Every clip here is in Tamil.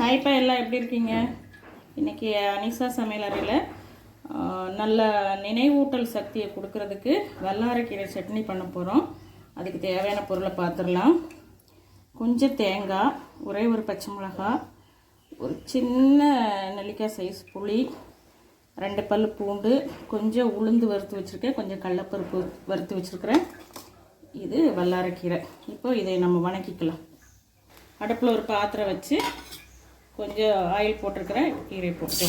ஹாய்ப்பா, எல்லாம் எப்படி இருக்கீங்க? இன்றைக்கி அனிஷா சமையலறையில் நல்ல நினைவூட்டல் சக்தியை கொடுக்கறதுக்கு வல்லாரைக்கீரை சட்னி பண்ண போகிறோம். அதுக்கு தேவையான பொருளை பார்த்துடலாம். கொஞ்சம் தேங்காய், ஒரே ஒரு பச்சை மிளகாய், ஒரு சின்ன நெல்லிக்காய் சைஸ் புளி, 2 பல் பூண்டு, கொஞ்சம் உளுந்து வறுத்து வச்சுருக்கேன், கொஞ்சம் கடலைப்பருப்பு வறுத்து வச்சுருக்கிறேன். இது வல்லாரைக்கீரை. இப்போ இதை நம்ம வணக்கிக்கலாம். அடுப்பில் ஒரு பாத்திரம் வச்சு கொஞ்சம் ஆயில் போட்டிருக்கிறேன். கீரை போட்டு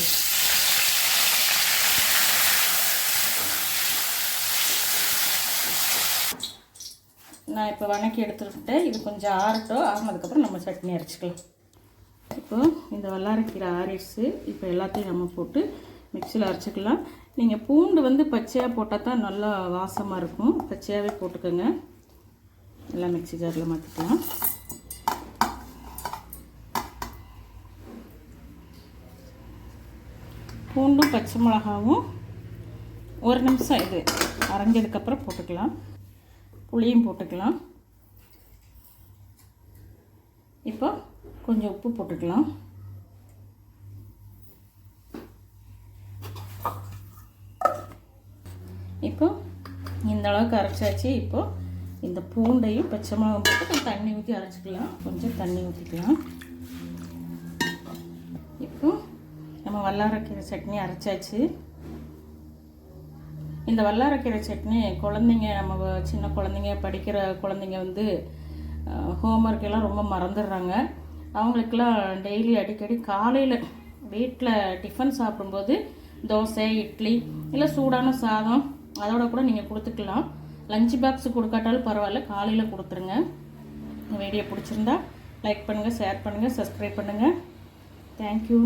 நான் இப்போ வணக்கி எடுத்துக்கிட்டேன். இது கொஞ்சம் ஆறினதுக்கப்புறம் நம்ம சட்னி அரைச்சிக்கலாம். இப்போ இந்த வல்லாரைக்கீரை ஆறிடுச்சு. இப்போ எல்லாத்தையும் நம்ம போட்டு மிக்சியில் அரைச்சிக்கலாம். நீங்கள் பூண்டு பச்சையாக போட்டால் தான் நல்லா வாசமாக இருக்கும். பச்சையாகவே போட்டுக்கோங்க. எல்லாம் மிக்சி ஜாரில் மாற்றிக்கலாம். பூண்டும் பச்சை மிளகாவும் ஒரு நிமிஷம் இது அரைஞ்சதுக்கப்புறம் போட்டுக்கலாம். புளியும் போட்டுக்கலாம். இப்போ கொஞ்சம் உப்பு போட்டுக்கலாம். இப்போ இந்த அளவுக்கு அரைச்சாச்சு. இப்போ இந்த பூண்டையும் பச்சை மிளகாவும் போட்டு தண்ணி ஊற்றி அரைச்சிக்கலாம். கொஞ்சம் தண்ணி ஊற்றிக்கலாம். இப்போ நம்ம வல்லாரைக்கீரை சட்னி அரைச்சாச்சு. இந்த வல்லாரைக்கீரை சட்னி குழந்தைங்க, நம்ம சின்ன குழந்தைங்க, படிக்கிற குழந்தைங்க ஹோம்ஒர்க் எல்லாம் ரொம்ப மறந்துடுறாங்க. அவங்களுக்கெல்லாம் டெய்லி அடிக்கடி காலையில் வீட்டில் டிஃபன் சாப்பிடும்போது தோசை, இட்லி இல்லை சூடான சாதம் அதோட கூட நீங்கள் கொடுத்துக்கலாம். லஞ்ச் பாக்ஸு கொடுக்காட்டாலும் பரவாயில்ல, காலையில் கொடுத்துருங்க. வீடியோ பிடிச்சிருந்தா லைக் பண்ணுங்கள், ஷேர் பண்ணுங்கள், சப்ஸ்கிரைப் பண்ணுங்கள். தேங்க்யூ.